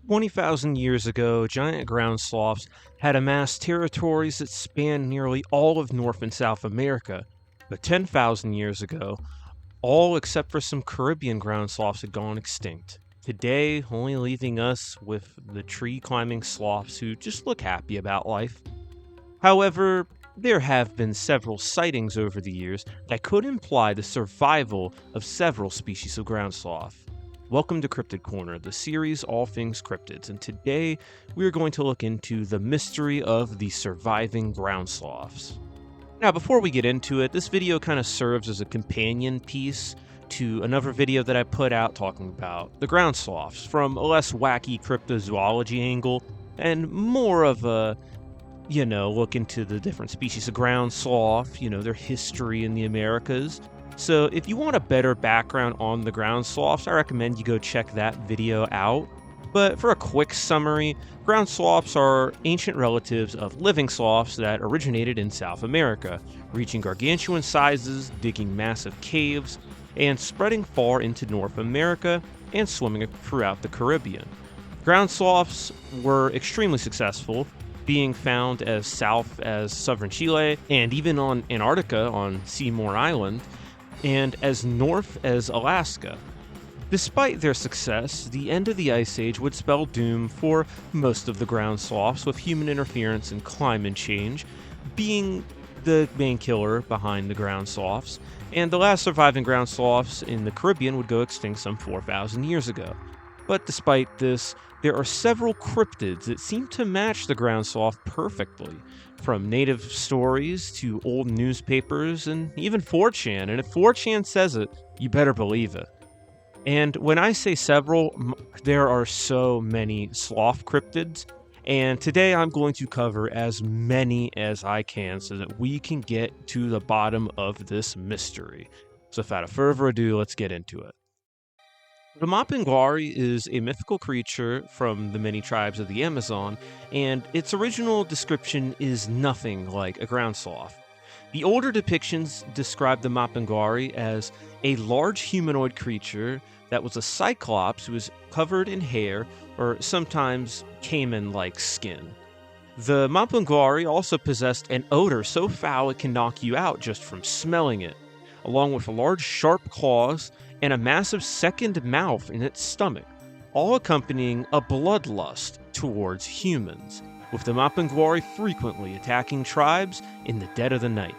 20,000 years ago, giant ground sloths had amassed territories that spanned nearly all of North and South America. But 10,000 years ago, all except for some Caribbean ground sloths had gone extinct. Today, only leaving us with the tree climbing sloths who just look happy about life. However, there have been several sightings over the years that could imply the survival of several species of ground sloth. Welcome to Cryptid Corner, the series all things cryptids, and today we are going to look into the mystery of the surviving ground sloths. Now, before we get into it, this video kind of serves as a companion piece to another video that I put out talking about the ground sloths from a less wacky cryptozoology angle and more of a look into the different species of ground sloth, their history in the Americas. So if you want a better background on the ground sloths, I recommend you go check that video out. But for a quick summary, ground sloths are ancient relatives of living sloths that originated in South America, reaching gargantuan sizes, digging massive caves, and spreading far into North America and swimming throughout the Caribbean. Ground sloths were extremely successful, being found as south as southern Chile, and even on Antarctica on Seymour Island, and as north as Alaska. Despite their success, the end of the Ice Age would spell doom for most of the ground sloths, with human interference and climate change being the main killer behind the ground sloths, and the last surviving ground sloths in the Caribbean would go extinct some 4,000 years ago. But despite this, there are several cryptids that seem to match the ground sloth perfectly, from native stories to old newspapers and even 4chan, and if 4chan says it, you better believe it. And when I say several, there are so many sloth cryptids, and today I'm going to cover as many as I can so that we can get to the bottom of this mystery. So without further ado, let's get into it. The Mapinguari is a mythical creature from the many tribes of the Amazon, and its original description is nothing like a ground sloth. The older depictions describe the Mapinguari as a large humanoid creature that was a cyclops who was covered in hair or sometimes caiman-like skin. The Mapinguari also possessed an odor so foul it can knock you out just from smelling it, along with large sharp claws and a massive second mouth in its stomach, all accompanying a bloodlust towards humans, with the Mapinguari frequently attacking tribes in the dead of the night.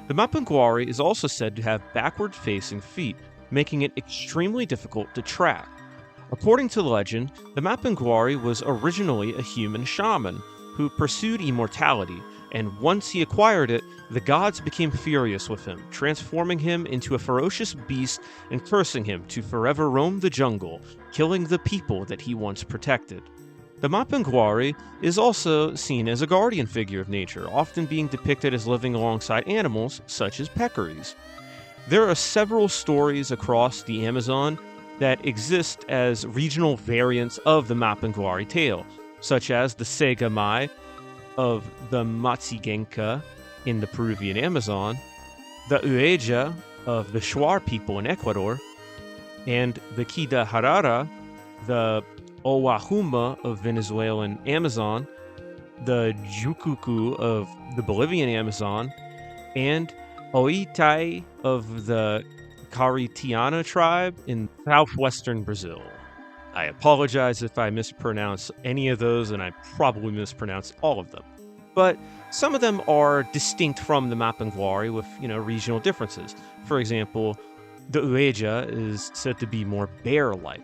The Mapinguari is also said to have backward-facing feet, making it extremely difficult to track. According to legend, the Mapinguari was originally a human shaman who pursued immortality, and once he acquired it, the gods became furious with him, transforming him into a ferocious beast and cursing him to forever roam the jungle, killing the people that he once protected. The Mapinguari is also seen as a guardian figure of nature, often being depicted as living alongside animals such as peccaries. There are several stories across the Amazon that exist as regional variants of the Mapinguari tale, such as the Segamai of the Matzigenka in the Peruvian Amazon, the Ueja of the Shuar people in Ecuador, and the Kidaharara, the Oaxuma of Venezuelan Amazon, the Jucucu of the Bolivian Amazon, and Oitai of the Caritiana tribe in southwestern Brazil. I apologize if I mispronounce any of those, and I probably mispronounced all of them. But some of them are distinct from the Mapinguari with, regional differences. For example, the Ueja is said to be more bear-like.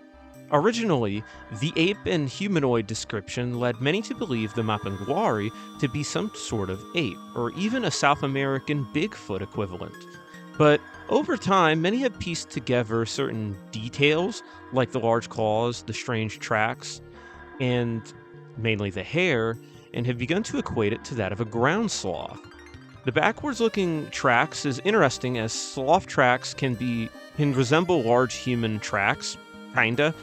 Originally, the ape and humanoid description led many to believe the Mapinguari to be some sort of ape, or even a South American Bigfoot equivalent. But over time, many have pieced together certain details, like the large claws, the strange tracks, and mainly the hair, and have begun to equate it to that of a ground sloth. The backwards-looking tracks is interesting, as sloth tracks can resemble large human tracks, kinda,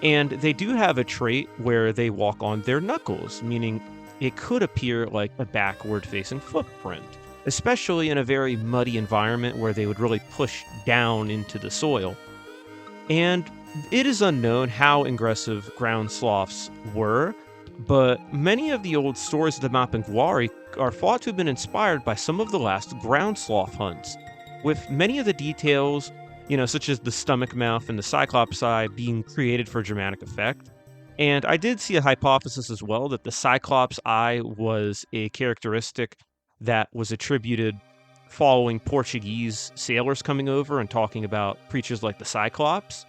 and they do have a trait where they walk on their knuckles, meaning it could appear like a backward-facing footprint, especially in a very muddy environment where they would really push down into the soil. And It is unknown how aggressive ground sloths were, but many of the old stories of the Mapinguari are thought to have been inspired by some of the last ground sloth hunts, with many of the details, such as the stomach mouth and the cyclops eye being created for dramatic effect. And I did see a hypothesis as well that the cyclops eye was a characteristic that was attributed following Portuguese sailors coming over and talking about creatures like the cyclops.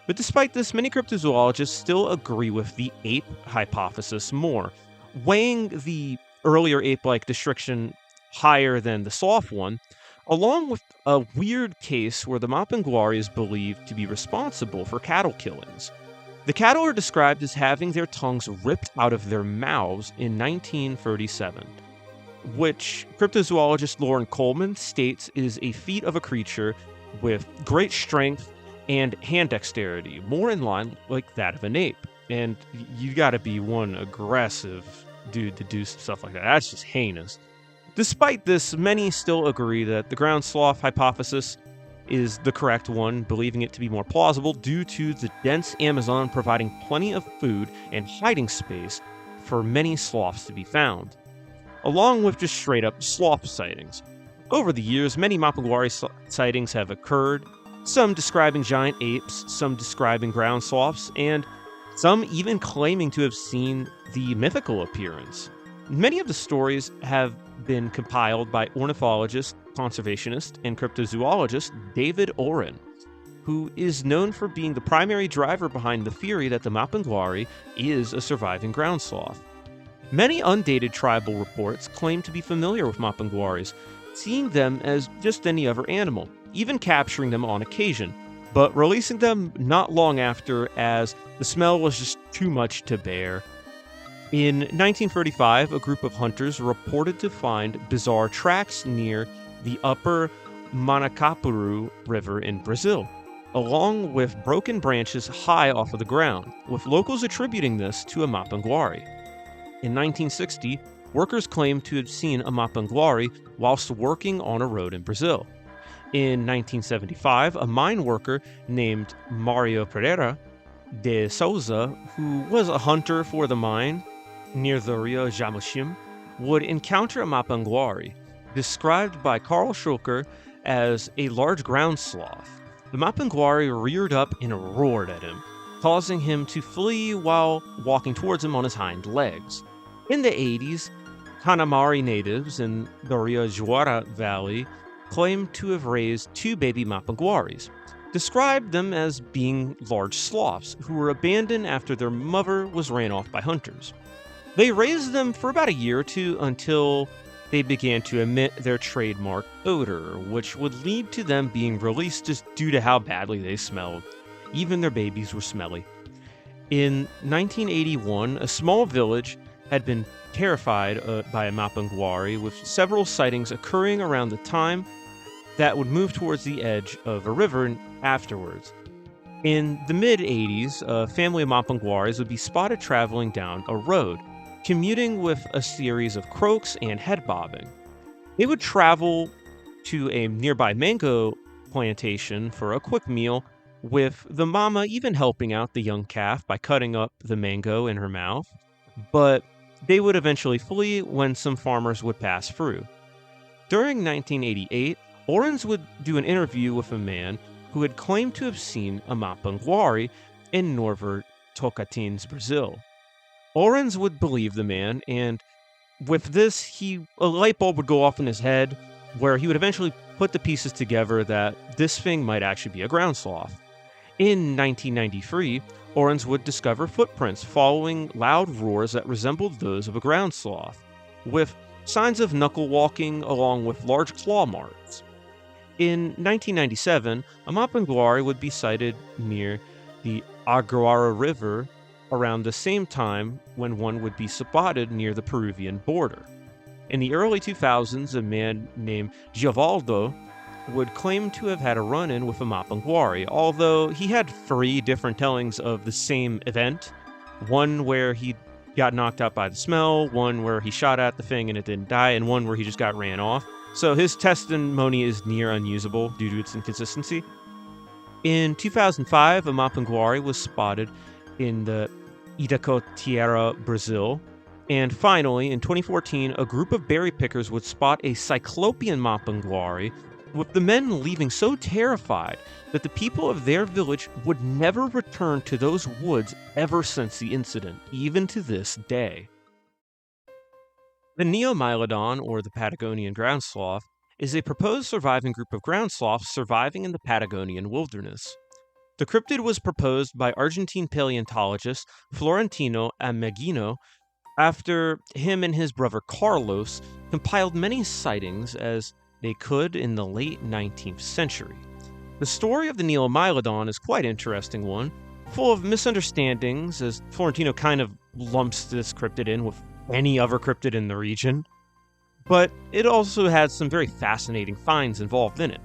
But despite this, many cryptozoologists still agree with the ape hypothesis more, weighing the earlier ape-like description higher than the sloth one, along with a weird case where the Mapinguari is believed to be responsible for cattle killings. The cattle are described as having their tongues ripped out of their mouths in 1937, which cryptozoologist Lauren Coleman states is a feat of a creature with great strength and hand dexterity, more in line like that of an ape. And you gotta be one aggressive dude to do stuff like that. That's just heinous. Despite this, many still agree that the ground sloth hypothesis is the correct one, believing it to be more plausible due to the dense Amazon providing plenty of food and hiding space for many sloths to be found, along with just straight up sloth sightings. Over the years, many Mapinguari sightings have occurred, some describing giant apes, some describing ground sloths, and some even claiming to have seen the mythical appearance. Many of the stories have been compiled by ornithologist, conservationist, and cryptozoologist David Oren, who is known for being the primary driver behind the theory that the Mapinguari is a surviving ground sloth. Many undated tribal reports claim to be familiar with Mapinguaris, seeing them as just any other animal, even capturing them on occasion, but releasing them not long after as the smell was just too much to bear. In 1935, a group of hunters reported to find bizarre tracks near the upper Manacapuru River in Brazil, along with broken branches high off of the ground, with locals attributing this to a Mapinguari. In 1960, workers claimed to have seen a Mapinguari whilst working on a road in Brazil. In 1975, a mine worker named Mario Pereira de Souza, who was a hunter for the mine near the Rio Jamushim, would encounter a Mapinguari, described by Carl Schulker as a large ground sloth. The Mapinguari reared up and roared at him, causing him to flee while walking towards him on his hind legs. In the 80s, Hanamari natives in the Rio Juara Valley claimed to have raised two baby Mapinguaris, described them as being large sloths who were abandoned after their mother was ran off by hunters. They raised them for about a year or two until they began to emit their trademark odor, which would lead to them being released just due to how badly they smelled. Even their babies were smelly. In 1981, a small village had been terrified by a Mapinguari, with several sightings occurring around the time that would move towards the edge of a river afterwards. In the mid-80s, a family of Mapinguaris would be spotted traveling down a road, commuting with a series of croaks and head bobbing. They would travel to a nearby mango plantation for a quick meal, with the mama even helping out the young calf by cutting up the mango in her mouth, but they would eventually flee when some farmers would pass through. During 1988, Orens would do an interview with a man who had claimed to have seen a Mapinguari in northern Tocantins, Brazil. Orens would believe the man, and with this, a light bulb would go off in his head, where he would eventually put the pieces together that this thing might actually be a ground sloth. In 1993, Orens would discover footprints following loud roars that resembled those of a ground sloth, with signs of knuckle walking along with large claw marks. In 1997, a Mapinguari would be sighted near the Aguara River around the same time when one would be spotted near the Peruvian border. In the early 2000s, a man named Givaldo would claim to have had a run-in with a Mapinguari, although he had 3 different tellings of the same event. One where he got knocked out by the smell, one where he shot at the thing and it didn't die, and one where he just got ran off. So his testimony is near unusable due to its inconsistency. In 2005, a Mapinguari was spotted in the Itacoatiara, Brazil. And finally, in 2014, a group of berry pickers would spot a Cyclopean Mapinguari, with the men leaving so terrified that the people of their village would never return to those woods ever since the incident, even to this day. The Neomylodon, or the Patagonian ground sloth, is a proposed surviving group of ground sloths surviving in the Patagonian wilderness. The cryptid was proposed by Argentine paleontologist Florentino Ameghino after him and his brother Carlos compiled many sightings as they could in the late 19th century. The story of the Neomylodon is quite an interesting one, full of misunderstandings, as Florentino kind of lumps this cryptid in with any other cryptid in the region, but it also had some very fascinating finds involved in it.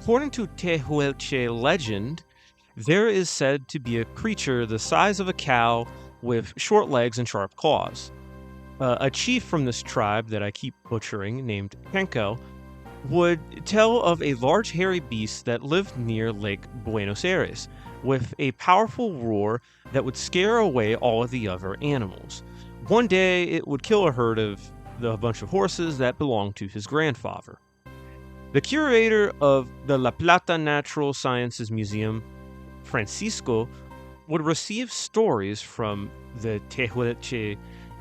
According to Tehuelche legend, there is said to be a creature the size of a cow with short legs and sharp claws. A chief from this tribe that I keep butchering, named Kenko, would tell of a large hairy beast that lived near Lake Buenos Aires, with a powerful roar that would scare away all of the other animals. One day, it would kill a herd of a bunch of horses that belonged to his grandfather. The curator of the La Plata Natural Sciences Museum, Francisco, would receive stories from the Tehuelche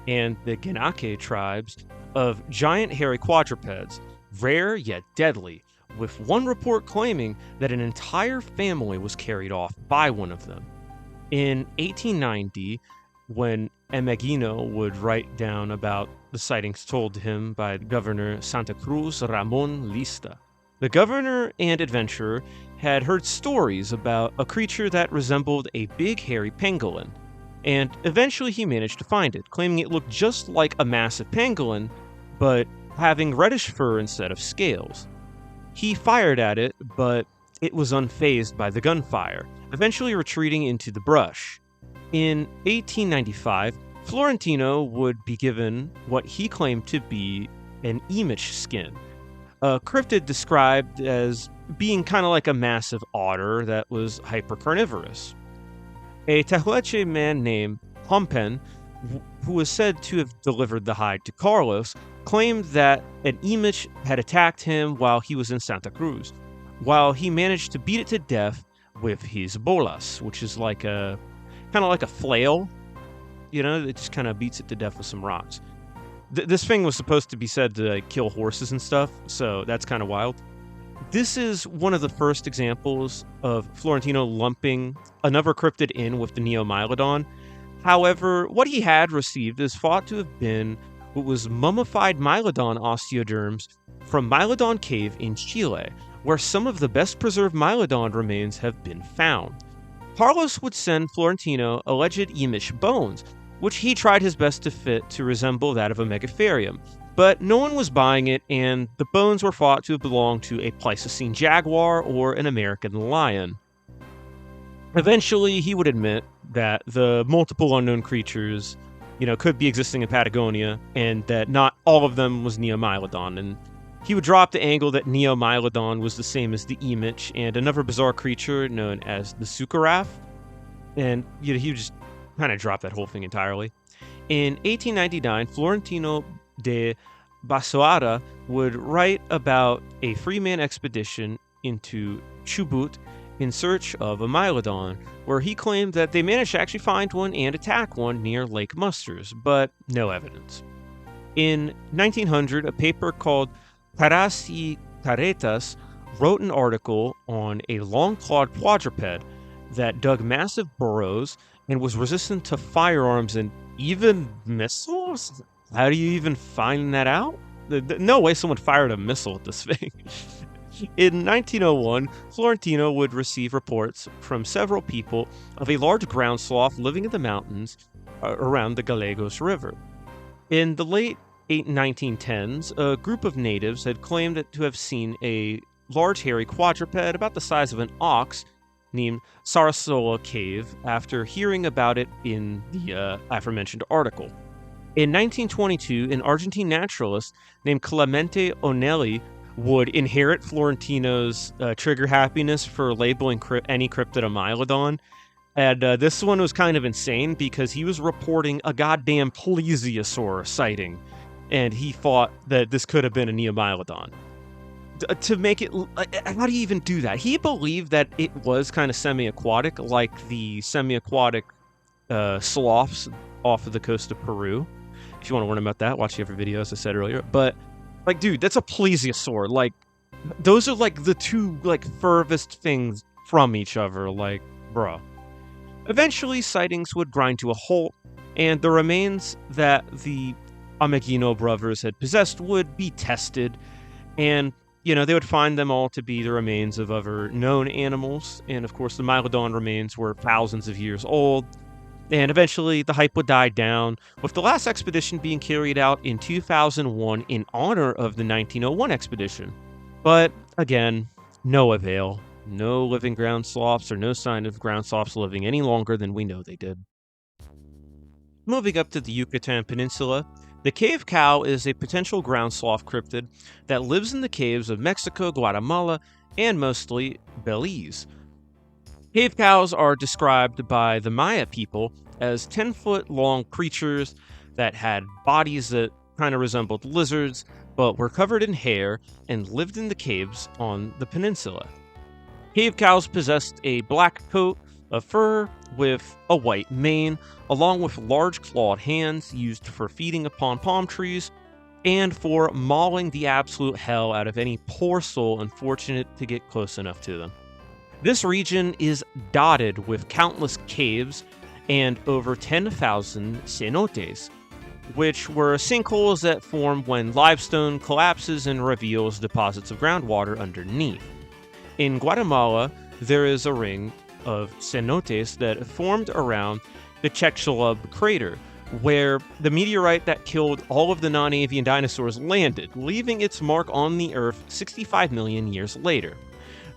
and the Genake tribes of giant hairy quadrupeds, rare yet deadly, with one report claiming that an entire family was carried off by one of them. In 1890, when Ameghino would write down about the sightings told to him by Governor Santa Cruz Ramon Lista, the governor and adventurer had heard stories about a creature that resembled a big hairy pangolin, and eventually he managed to find it, claiming it looked just like a massive pangolin, but having reddish fur instead of scales. He fired at it, but it was unfazed by the gunfire, eventually retreating into the brush. In 1895, Florentino would be given what he claimed to be an emish skin, a cryptid described as being kind of like a massive otter that was hypercarnivorous. A Tehuelche man named Hompen, who was said to have delivered the hide to Carlos, claimed that an emish had attacked him while he was in Santa Cruz, while he managed to beat it to death with his bolas, which is like a kind of like a flail, it just kind of beats it to death with some rocks. This thing was supposed to be said to kill horses and stuff, so that's kind of wild. This is one of the first examples of Florentino lumping another cryptid in with the Neomylodon. However, what he had received is thought to have been what was mummified Mylodon osteoderms from Mylodon Cave in Chile, where some of the best preserved Mylodon remains have been found. Carlos would send Florentino alleged emish bones, which he tried his best to fit to resemble that of a megatherium, but no one was buying it, and the bones were thought to have belonged to a Pleistocene jaguar or an American lion. Eventually, he would admit that the multiple unknown creatures, could be existing in Patagonia, and that not all of them was Neomylodon, and he would drop the angle that Neomylodon was the same as the emish and another bizarre creature known as the sucaraf, and he would just kind of drop that whole thing entirely. In 1899, Florentino de Basoara would write about a three-man expedition into Chubut in search of a Mylodon, where he claimed that they managed to actually find one and attack one near Lake Musters, but no evidence. In 1900, a paper called Caras y Caretas wrote an article on a long-clawed quadruped that dug massive burrows and was resistant to firearms and even missiles? How do you even find that out? No way someone fired a missile at this thing. In 1901, Florentino would receive reports from several people of a large ground sloth living in the mountains around the Gallegos River. In the late 1910s, a group of natives had claimed to have seen a large hairy quadruped about the size of an ox named Sarasola Cave after hearing about it in the aforementioned article. In 1922, an Argentine naturalist named Clemente Onelli would inherit Florentino's trigger happiness for labeling any Cryptodomylodon. And this one was kind of insane because he was reporting a goddamn plesiosaur sighting, and he thought that this could have been a Neomylodon. To make it, how do you even do that? He believed that it was kind of semi-aquatic, like the semi-aquatic sloths off of the coast of Peru. If you want to learn about that, watch the other video, as I said earlier. But, like, dude, that's a plesiosaur. Like, those are, like, the two, like, furthest things from each other. Like, bruh. Eventually, sightings would grind to a halt, and the remains that the Ameghino brothers had possessed would be tested, and, you know, they would find them all to be the remains of other known animals, and of course the Mylodon remains were thousands of years old, and eventually the hype would die down, with the last expedition being carried out in 2001 in honor of the 1901 expedition. But, again, no avail. No living ground sloths, or no sign of ground sloths living any longer than we know they did. Moving up to the Yucatan Peninsula, the cave cow is a potential ground sloth cryptid that lives in the caves of Mexico, Guatemala, and mostly Belize. Cave cows are described by the Maya people as 10-foot long creatures that had bodies that kind of resembled lizards, but were covered in hair and lived in the caves on the peninsula. Cave cows possessed a black coat of fur with a white mane, along with large clawed hands used for feeding upon palm trees and for mauling the absolute hell out of any poor soul unfortunate to get close enough to them. This region is dotted with countless caves and over 10,000 cenotes, which were sinkholes that form when limestone collapses and reveals deposits of groundwater underneath. In Guatemala, there is a ring of cenotes that formed around the Chicxulub crater, where the meteorite that killed all of the non-avian dinosaurs landed, leaving its mark on the Earth 65 million years later.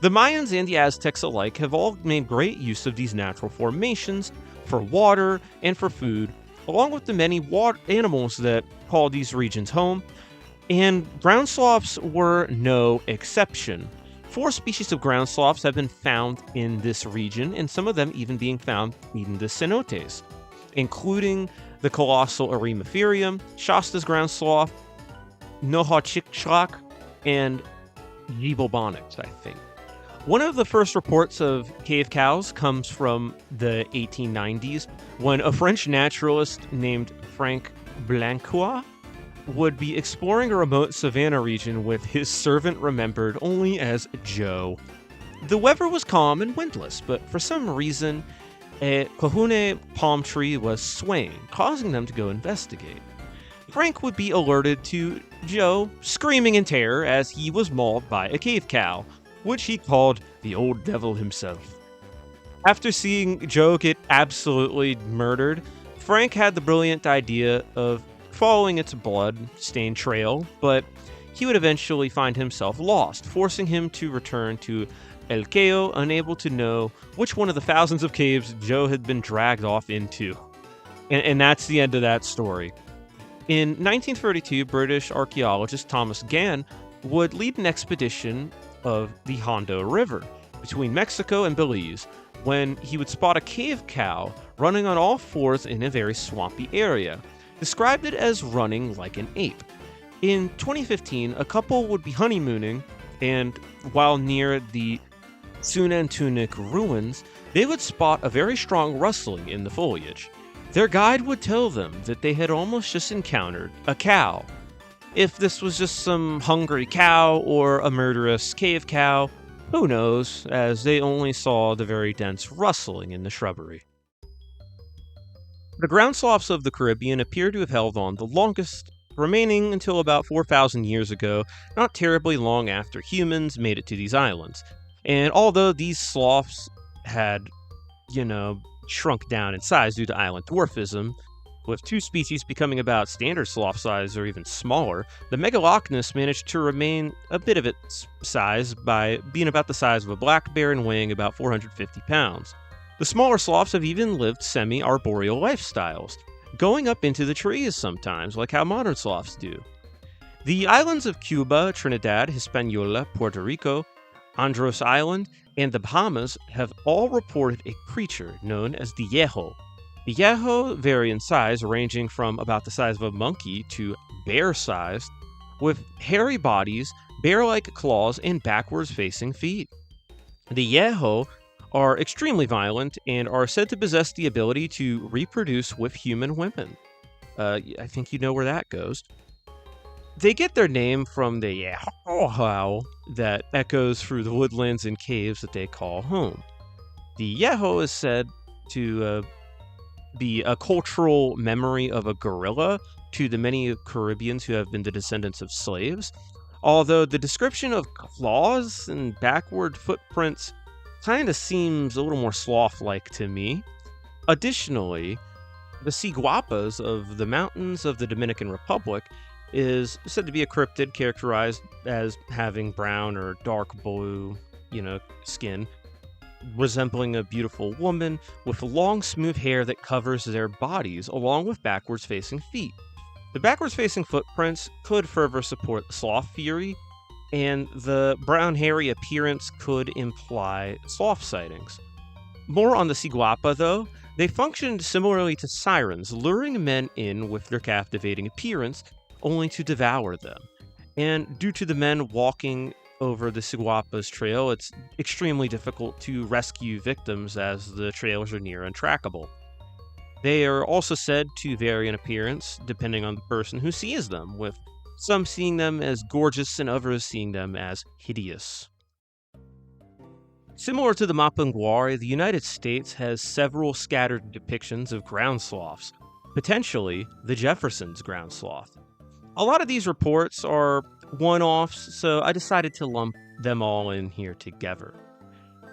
The Mayans and the Aztecs alike have all made great use of these natural formations for water and for food, along with the many water animals that call these regions home, and ground sloths were no exception. 4 species of ground sloths have been found in this region, and some of them even being found in the cenotes, including the colossal Eremotherium, Shasta's ground sloth, Nohochicxtlac, and Gibbobonyx, I think. One of the first reports of cave cows comes from the 1890s, when a French naturalist named Frank Blancois would be exploring a remote savanna region with his servant remembered only as Joe. The weather was calm and windless, but for some reason, a kahune palm tree was swaying, causing them to go investigate. Frank would be alerted to Joe screaming in terror as he was mauled by a cave cow, which he called the old devil himself. After seeing Joe get absolutely murdered, Frank had the brilliant idea of following its blood-stained trail, but he would eventually find himself lost, forcing him to return to El Cayo, unable to know which one of the thousands of caves Joe had been dragged off into. And that's the end of that story. In 1932, British archaeologist Thomas Gann would lead an expedition of the Hondo River between Mexico and Belize, when he would spot a cave cow running on all fours in a very swampy area. Described it as running like an ape. In 2015, a couple would be honeymooning, and while near the Sunantunik ruins, they would spot a very strong rustling in the foliage. Their guide would tell them that they had almost just encountered a cow. If this was just some hungry cow or a murderous cave cow, who knows, as they only saw the very dense rustling in the shrubbery. The ground sloths of the Caribbean appear to have held on the longest, remaining until about 4,000 years ago, not terribly long after humans made it to these islands. And although these sloths had, shrunk down in size due to island dwarfism, with 2 species becoming about standard sloth size or even smaller, the Megalochnus managed to remain a bit of its size by being about the size of a black bear and weighing about 450 pounds. The smaller sloths have even lived semi-arboreal lifestyles, going up into the trees sometimes, like how modern sloths do. The islands of Cuba, Trinidad, Hispaniola, Puerto Rico, Andros Island, and the Bahamas have all reported a creature known as the Yeho. The Yeho vary in size, ranging from about the size of a monkey to bear-sized, with hairy bodies, bear-like claws, and backwards-facing feet. The Yeho are extremely violent and are said to possess the ability to reproduce with human women. I think you know where that goes. They get their name from the Yeho howl that echoes through the woodlands and caves that they call home. The Yeho is said to be a cultural memory of a gorilla to the many Caribbeans who have been the descendants of slaves, although the description of claws and backward footprints kind of seems a little more sloth-like to me. Additionally, the Ciguapas of the mountains of the Dominican Republic is said to be a cryptid characterized as having brown or dark blue, skin, resembling a beautiful woman with long, smooth hair that covers their bodies, along with backwards-facing feet. The backwards-facing footprints could further support the sloth theory, and the brown, hairy appearance could imply sloth sightings. More on the Ciguapa, though, they functioned similarly to sirens, luring men in with their captivating appearance, only to devour them. And due to the men walking over the Ciguapas trail, it's extremely difficult to rescue victims as the trails are near untrackable. They are also said to vary in appearance depending on the person who sees them, with some seeing them as gorgeous and others seeing them as hideous. Similar to the Mapinguari, the United States has several scattered depictions of ground sloths, potentially the Jefferson's ground sloth. A lot of these reports are one-offs, so I decided to lump them all in here together.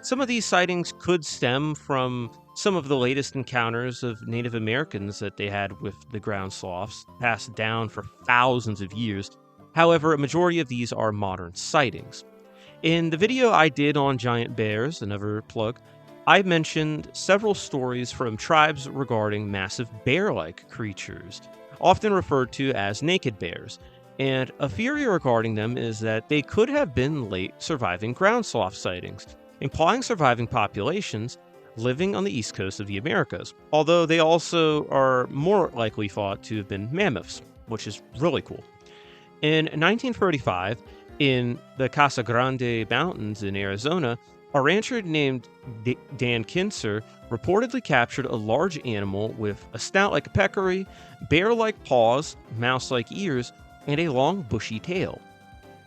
Some of these sightings could stem from some of the latest encounters of Native Americans that they had with the ground sloths, passed down for thousands of years. However, a majority of these are modern sightings. In the video I did on giant bears, another plug, I mentioned several stories from tribes regarding massive bear-like creatures, often referred to as naked bears, and a theory regarding them is that they could have been late surviving ground sloth sightings, implying surviving populations living on the east coast of the Americas, although they also are more likely thought to have been mammoths, which is really cool. In 1935, in the Casa Grande Mountains in Arizona, a rancher named Dan Kinser reportedly captured a large animal with a snout like a peccary, bear-like paws, mouse-like ears, and a long bushy tail.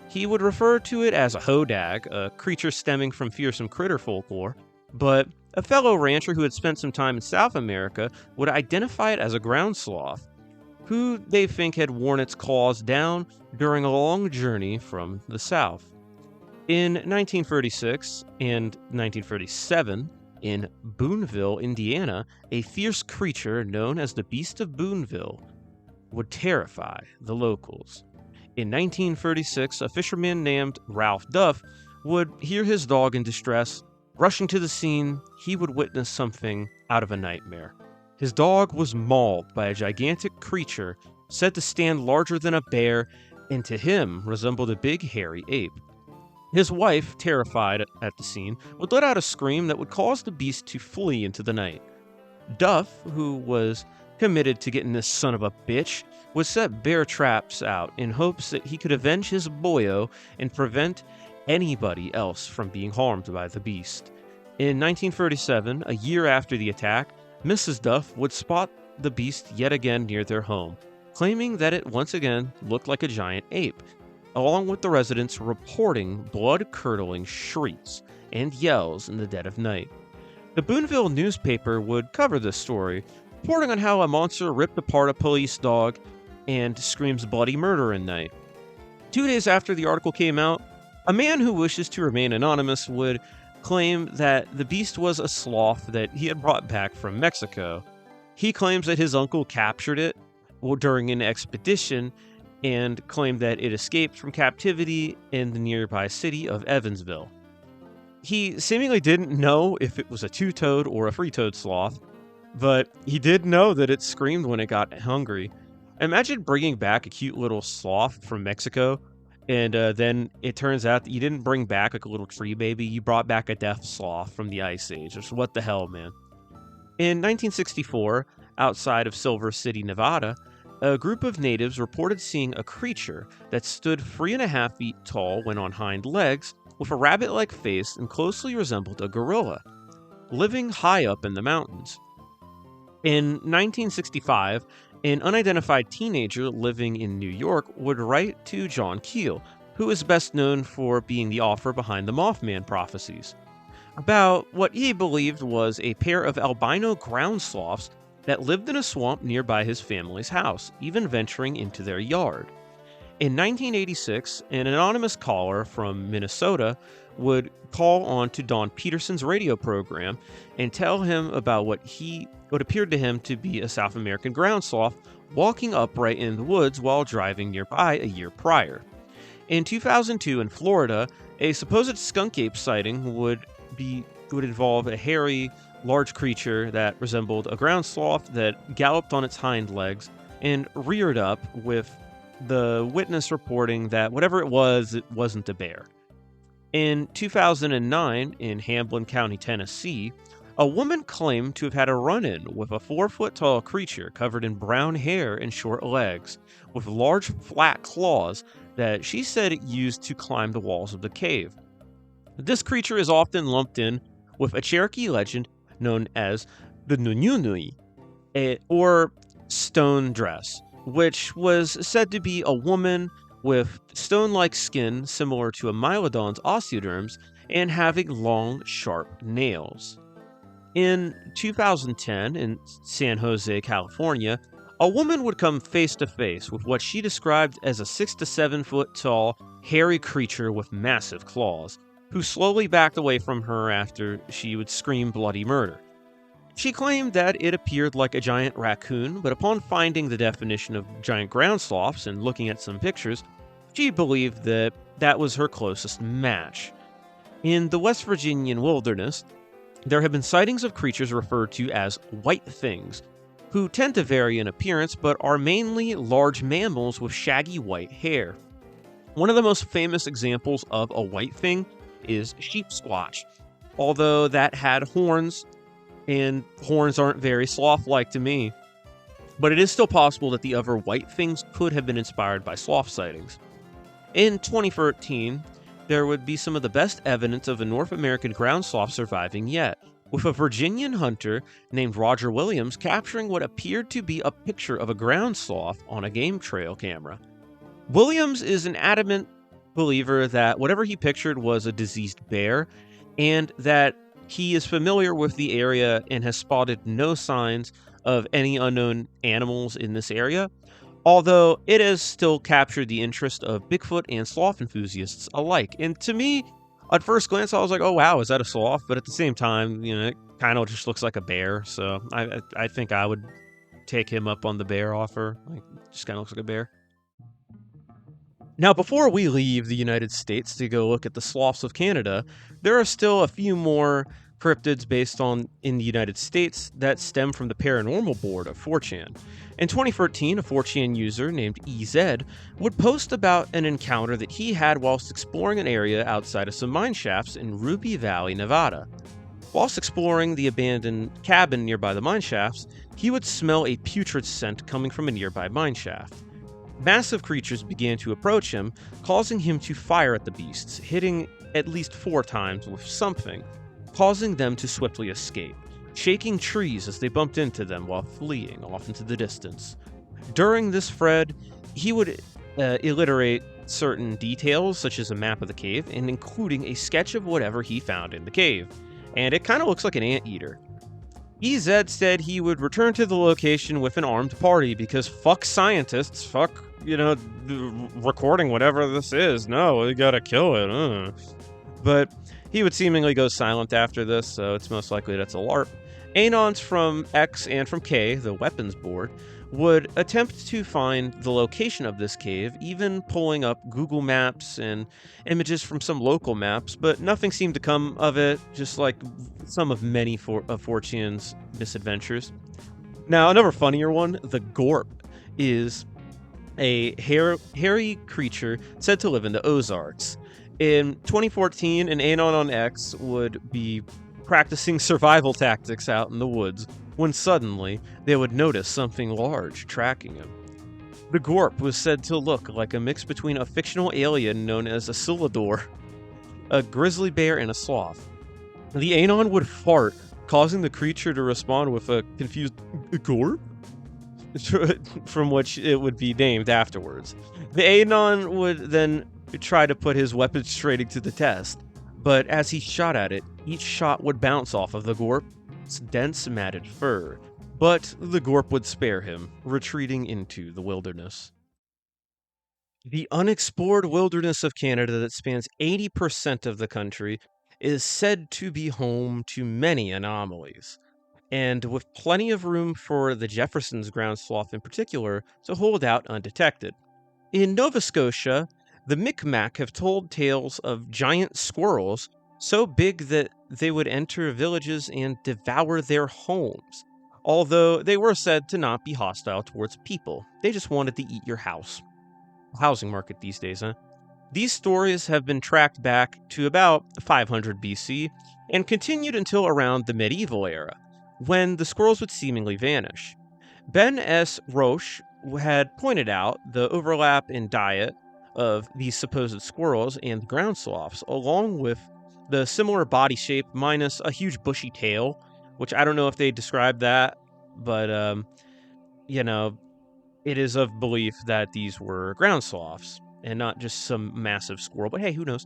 He would refer to it as a hodag, a creature stemming from fearsome critter folklore, but a fellow rancher who had spent some time in South America would identify it as a ground sloth, who they think had worn its claws down during a long journey from the south. In 1936 and 1937, in Boonville, Indiana, a fierce creature known as the Beast of Boonville would terrify the locals. In 1936, a fisherman named Ralph Duff would hear his dog in distress. Rushing to the scene, he would witness something out of a nightmare. His dog was mauled by a gigantic creature said to stand larger than a bear and to him resembled a big hairy ape. His wife, terrified at the scene, would let out a scream that would cause the beast to flee into the night. Duff, who was committed to getting this son of a bitch, would set bear traps out in hopes that he could avenge his boyo and prevent anybody else from being harmed by the beast. In 1937, a year after the attack, Mrs. Duff would spot the beast yet again near their home, claiming that it once again looked like a giant ape, along with the residents reporting blood-curdling shrieks and yells in the dead of night. The Boonville newspaper would cover this story, reporting on how a monster ripped apart a police dog and screams bloody murder in night. 2 days after the article came out, a man who wishes to remain anonymous would claim that the beast was a sloth that he had brought back from Mexico. He claims that his uncle captured it during an expedition and claimed that it escaped from captivity in the nearby city of Evansville. He seemingly didn't know if it was a two-toed or a three-toed sloth, but he did know that it screamed when it got hungry. Imagine bringing back a cute little sloth from Mexico, and then it turns out that you didn't bring back like a little tree baby. You brought back a deaf sloth from the Ice Age. Just what the hell, man? In 1964, outside of Silver City, Nevada, a group of natives reported seeing a creature that stood 3.5 feet tall when on hind legs, with a rabbit like face and closely resembled a gorilla, living high up in the mountains. In 1965, an unidentified teenager living in New York would write to John Keel, who is best known for being the author behind the Mothman prophecies, about what he believed was a pair of albino ground sloths that lived in a swamp nearby his family's house, even venturing into their yard. In 1986, an anonymous caller from Minnesota would call on to Don Peterson's radio program and tell him about what appeared to him to be a South American ground sloth walking upright in the woods while driving nearby a year prior. In 2002 in Florida, a supposed skunk ape sighting would involve a hairy, large creature that resembled a ground sloth that galloped on its hind legs and reared up, with the witness reporting that whatever it wasn't a bear. In 2009, in Hamlin County, Tennessee, a woman claimed to have had a run-in with a 4-foot-tall creature covered in brown hair and short legs, with large flat claws that she said it used to climb the walls of the cave. This creature is often lumped in with a Cherokee legend known as the Nununui, or stone dress, which was said to be a woman with stone-like skin similar to a Mylodon's osteoderms and having long, sharp nails. In 2010, in San Jose, California, a woman would come face to face with what she described as a 6 to 7 foot tall, hairy creature with massive claws, who slowly backed away from her after she would scream bloody murder. She claimed that it appeared like a giant raccoon, but upon finding the definition of giant ground sloths and looking at some pictures, she believed that that was her closest match. In the West Virginian wilderness, there have been sightings of creatures referred to as white things, who tend to vary in appearance but are mainly large mammals with shaggy white hair. One of the most famous examples of a white thing is sheep squatch, although that had horns, and horns aren't very sloth-like to me. But it is still possible that the other white things could have been inspired by sloth sightings. In 2013, there would be some of the best evidence of a North American ground sloth surviving yet, with a Virginian hunter named Roger Williams capturing what appeared to be a picture of a ground sloth on a game trail camera. Williams is an adamant believer that whatever he pictured was a diseased bear, and that he is familiar with the area and has spotted no signs of any unknown animals in this area, although it has still captured the interest of Bigfoot and sloth enthusiasts alike. And to me, at first glance, I was like, oh wow, is that a sloth? But at the same time, it kind of just looks like a bear, so I think I would take him up on the bear offer. Like, just kind of looks like a bear. Now, before we leave the United States to go look at the sloths of Canada, there are still a few more cryptids based in the United States that stem from the paranormal board of 4chan. In 2013, a 4chan user named EZ would post about an encounter that he had whilst exploring an area outside of some mine shafts in Ruby Valley, Nevada. Whilst exploring the abandoned cabin nearby the mine shafts, he would smell a putrid scent coming from a nearby mine shaft. Massive creatures began to approach him, causing him to fire at the beasts, hitting at least 4 times with something, causing them to swiftly escape, shaking trees as they bumped into them while fleeing off into the distance. During this thread, he would alliterate certain details, such as a map of the cave, and including a sketch of whatever he found in the cave. And it kind of looks like an anteater. EZ said he would return to the location with an armed party because fuck scientists, fuck, recording whatever this is. No, we gotta kill it. But he would seemingly go silent after this, so it's most likely that's a LARP. Anons from X and from K, the weapons board, would attempt to find the location of this cave, even pulling up Google Maps and images from some local maps, but nothing seemed to come of it, just like some of many of 4chan's misadventures. Now, another funnier one, the Gorp, is a hairy creature said to live in the Ozarks. In 2014, an Anon on X would be practicing survival tactics out in the woods when suddenly they would notice something large tracking him. The Gorp was said to look like a mix between a fictional alien known as a Silidor, a grizzly bear, and a sloth. The Anon would fart, causing the creature to respond with a confused Gorp, from which it would be named afterwards. The Anon would then try to put his weapons training to the test, but as he shot at it, each shot would bounce off of the Gorp's dense matted fur. But the Gorp would spare him, retreating into the wilderness. The unexplored wilderness of Canada that spans 80% of the country is said to be home to many anomalies, and with plenty of room for the Jefferson's ground sloth in particular to hold out undetected. In Nova Scotia, the Micmac have told tales of giant squirrels so big that they would enter villages and devour their homes, although they were said to not be hostile towards people. They just wanted to eat your house. Housing market these days, huh? These stories have been tracked back to about 500 BC and continued until around the medieval era, when the squirrels would seemingly vanish. Ben S. Roche had pointed out the overlap in diet of these supposed squirrels and ground sloths, along with the similar body shape minus a huge bushy tail, which I don't know if they described that, but you know, it is of belief that these were ground sloths and not just some massive squirrel, but hey, who knows?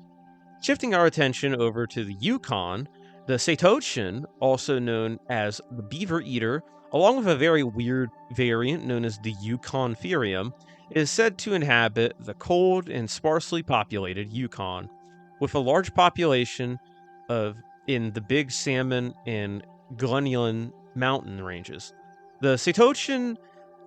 Shifting our attention over to the Yukon, the Saytoechin, also known as the beaver eater, along with a very weird variant known as the Yukon Ferium, is said to inhabit the cold and sparsely populated Yukon, with a large population of in the Big Salmon and Glenulin mountain ranges. The Saytoechin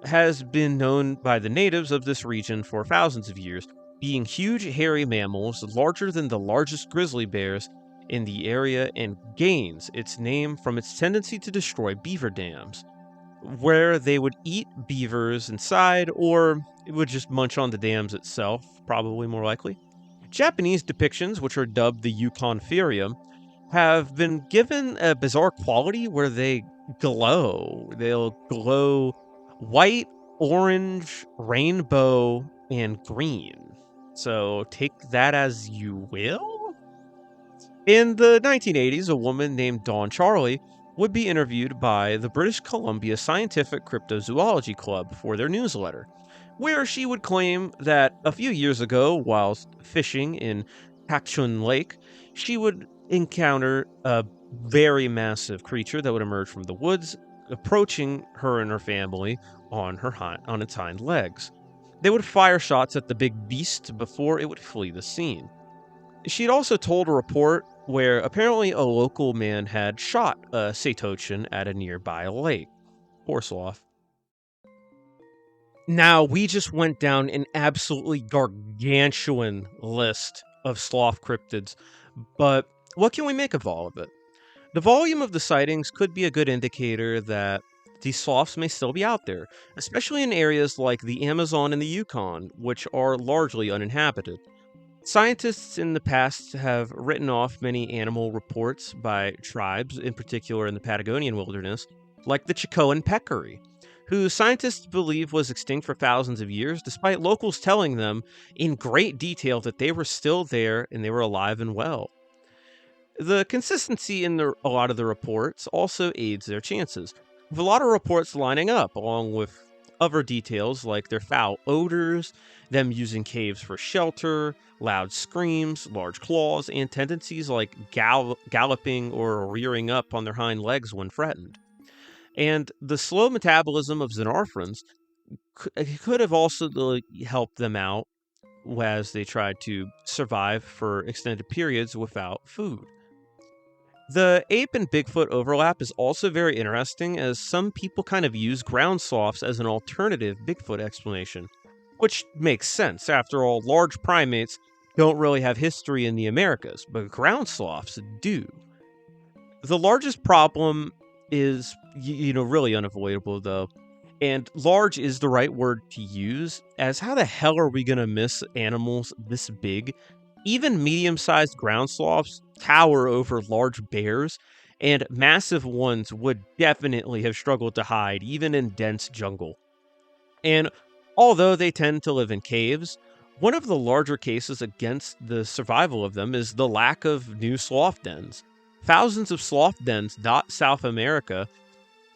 has been known by the natives of this region for thousands of years, being huge hairy mammals larger than the largest grizzly bears in the area, and gains its name from its tendency to destroy beaver dams, where they would eat beavers inside or it would just munch on the dams itself, probably more likely. Japanese depictions, which are dubbed the Yukon Ferium, have been given a bizarre quality where they glow. They'll glow white, orange, rainbow, and green. So take that as you will. In the 1980s, a woman named Dawn Charlie would be interviewed by the British Columbia Scientific Cryptozoology Club for their newsletter, where she would claim that a few years ago, whilst fishing in Patagonian Lake, she would encounter a very massive creature that would emerge from the woods, approaching her and her family on its hind legs. They would fire shots at the big beast before it would flee the scene. She'd also told a report where apparently a local man had shot a Saytoechin at a nearby lake. Poor sloth. Now, we just went down an absolutely gargantuan list of sloth cryptids, but what can we make of all of it? The volume of the sightings could be a good indicator that these sloths may still be out there, especially in areas like the Amazon and the Yukon, which are largely uninhabited. Scientists in the past have written off many animal reports by tribes, in particular in the Patagonian wilderness, like the Chicoan peccary, who scientists believe was extinct for thousands of years, despite locals telling them in great detail that they were still there and they were alive and well. The consistency in a lot of the reports also aids their chances, with a lot of reports lining up, along with other details like their foul odors, them using caves for shelter, loud screams, large claws, and tendencies like galloping or rearing up on their hind legs when threatened. And the slow metabolism of xenarthrans could have also helped them out as they tried to survive for extended periods without food. The ape and Bigfoot overlap is also very interesting, as some people kind of use ground sloths as an alternative Bigfoot explanation, which makes sense. After all, large primates don't really have history in the Americas, but ground sloths do. The largest problem is, really unavoidable, though, And large is the right word to use, as how the hell are we gonna miss animals this big? Even medium sized ground sloths tower over large bears, and massive ones would definitely have struggled to hide, even in dense jungle. And although they tend to live in caves, one of the larger cases against the survival of them is the lack of new sloth dens. Thousands of sloth dens dot South America,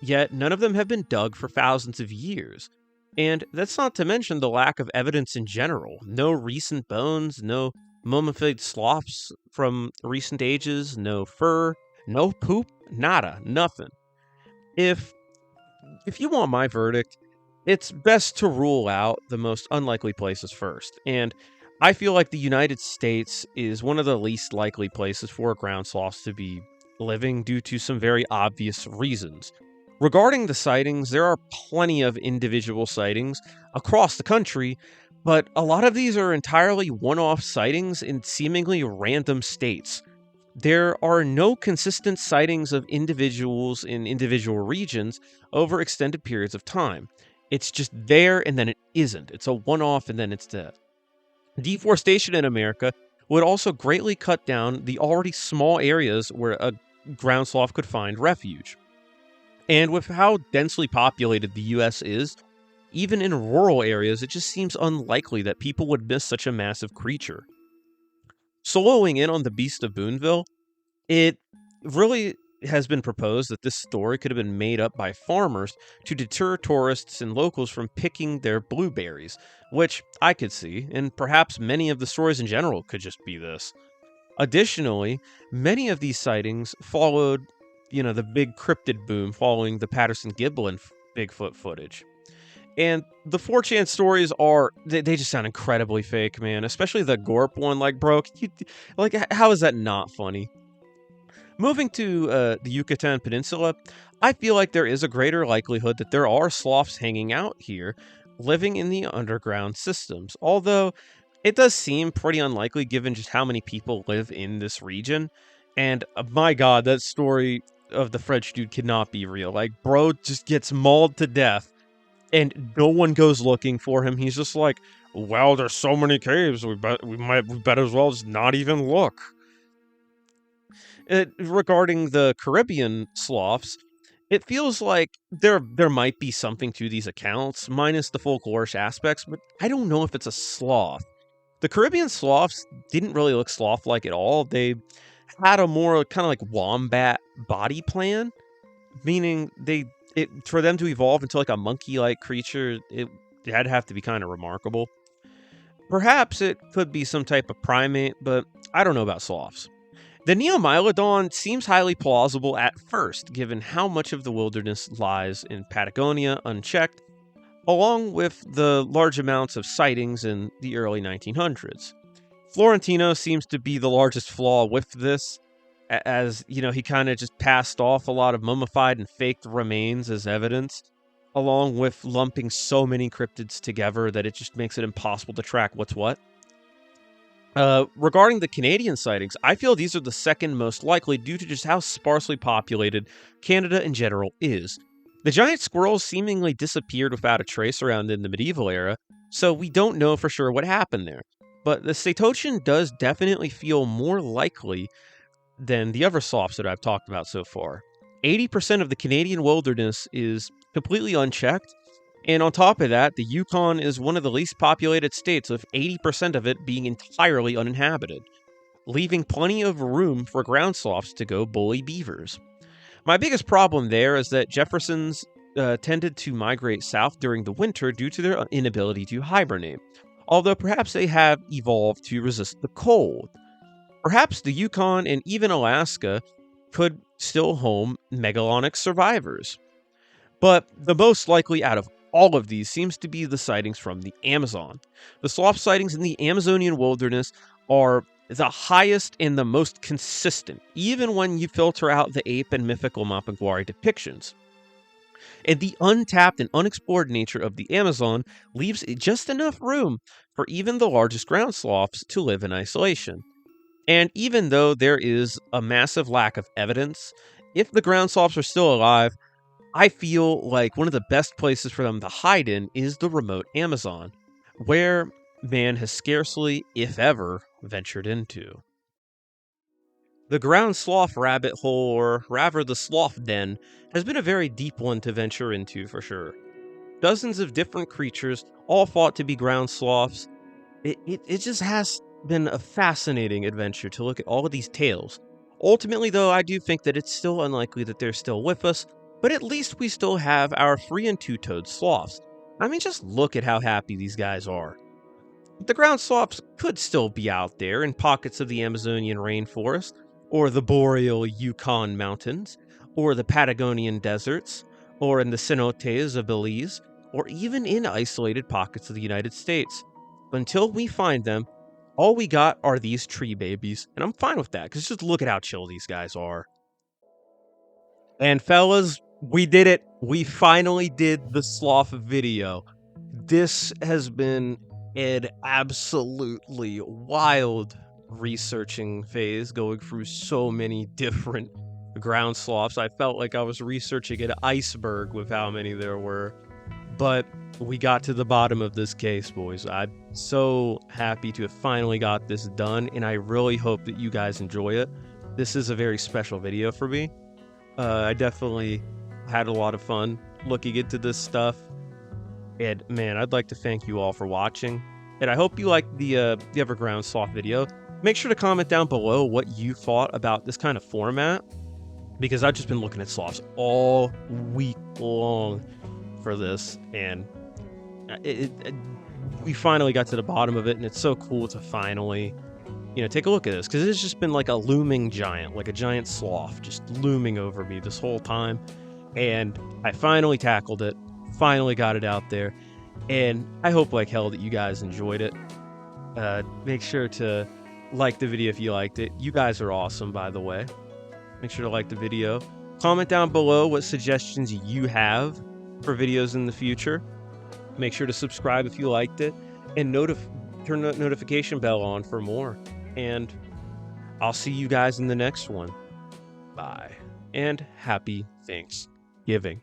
yet none of them have been dug for thousands of years. And that's not to mention the lack of evidence in general. No recent bones, no mummified sloths from recent ages, no fur, no poop, nada, nothing. If if you want my verdict, it's best to rule out the most unlikely places first. And I feel like the United States is one of the least likely places for ground sloths to be living due to some very obvious reasons. Regarding the sightings, there are plenty of individual sightings across the country, but a lot of these are entirely one off sightings in seemingly random states. There are no consistent sightings of individuals in individual regions over extended periods of time. It's just there and then it isn't. It's a one off and then it's dead. Deforestation in America would also greatly cut down the already small areas where a ground sloth could find refuge. And with how densely populated the US is, even in rural areas, it just seems unlikely that people would miss such a massive creature. Soloing in on the Beast of Boonville, it really has been proposed that this story could have been made up by farmers to deter tourists and locals from picking their blueberries, which I could see, and perhaps many of the stories in general could just be this. Additionally, many of these sightings followed, the big cryptid boom following the Patterson Gibbon Bigfoot footage. And the 4chan stories they just sound incredibly fake, man, especially the Gorp one. Like, bro, how is that not funny? Moving to the Yucatan Peninsula, I feel like there is a greater likelihood that there are sloths hanging out here, living in the underground systems. Although it does seem pretty unlikely given just how many people live in this region. And my god, that story of the French dude cannot be real. Like, bro just gets mauled to death, and no one goes looking for him. He's just like, well, there's so many caves, we better as well just not even look. Regarding the Caribbean sloths, it feels like there might be something to these accounts, minus the folklorish aspects, but I don't know if it's a sloth. The Caribbean sloths didn't really look sloth-like at all. They had a more kind of like wombat body plan, meaning for them to evolve into like a monkey-like creature, it had to have to be kind of remarkable. Perhaps it could be some type of primate, but I don't know about sloths. The Neomylodon seems highly plausible at first, given how much of the wilderness lies in Patagonia unchecked, along with the large amounts of sightings in the early 1900s. Florentino seems to be the largest flaw with this, as he kind of just passed off a lot of mummified and faked remains as evidence, along with lumping so many cryptids together that it just makes it impossible to track what's what. Regarding the Canadian sightings, I feel these are the second most likely due to just how sparsely populated Canada in general is. The giant squirrels seemingly disappeared without a trace around in the medieval era, so we don't know for sure what happened there. But the Saytoechin does definitely feel more likely than the other sloths that I've talked about so far. 80% of the Canadian wilderness is completely unchecked, and on top of that, the Yukon is one of the least populated states, with 80% of it being entirely uninhabited, leaving plenty of room for ground sloths to go bully beavers. My biggest problem there is that Jeffersons tended to migrate south during the winter due to their inability to hibernate, although perhaps they have evolved to resist the cold. Perhaps the Yukon and even Alaska could still home megalonic survivors. But the most likely out of all of these seems to be the sightings from the Amazon. The sloth sightings in the Amazonian wilderness are the highest and the most consistent, even when you filter out the ape and mythical Mapinguari depictions. And the untapped and unexplored nature of the Amazon leaves just enough room for even the largest ground sloths to live in isolation. And even though there is a massive lack of evidence, if the ground sloths are still alive, I feel like one of the best places for them to hide in is the remote Amazon, where man has scarcely, if ever, ventured into. The ground sloth rabbit hole, or rather the sloth den, has been a very deep one to venture into for sure. Dozens of different creatures, all thought to be ground sloths. It just has been a fascinating adventure to look at all of these tales. Ultimately, though, I do think that it's still unlikely that they're still with us, but at least we still have our 3 and 2-toed sloths. I mean, just look at how happy these guys are. The ground sloths could still be out there in pockets of the Amazonian rainforest, or the boreal Yukon mountains, or the Patagonian deserts, or in the cenotes of Belize, or even in isolated pockets of the United States. Until we find them, all we got are these tree babies, and I'm fine with that, because just look at how chill these guys are. And fellas, we did it. We finally did the sloth video. This has been an absolutely wild researching phase, going through so many different ground sloths. I felt like I was researching an iceberg with how many there were. But we got to the bottom of this case, boys. I'm so happy to have finally got this done, and I really hope that you guys enjoy it. This is a very special video for me. I definitely had a lot of fun looking into this stuff. And man, I'd like to thank you all for watching. And I hope you liked the Everground Sloth video. Make sure to comment down below what you thought about this kind of format, because I've just been looking at sloths all week long for this, and we finally got to the bottom of it, and it's so cool to finally, take a look at this, because it's just been like a looming giant, like a giant sloth just looming over me this whole time, and I finally tackled it, finally got it out there, and I hope like hell that you guys enjoyed it. Make sure to like the video if you liked it. You guys are awesome, by the way. Make sure to like the video. Comment down below what suggestions you have for videos in the future. Make sure to subscribe if you liked it, and turn the notification bell on for more. And I'll see you guys in the next one. Bye, and happy Thanksgiving.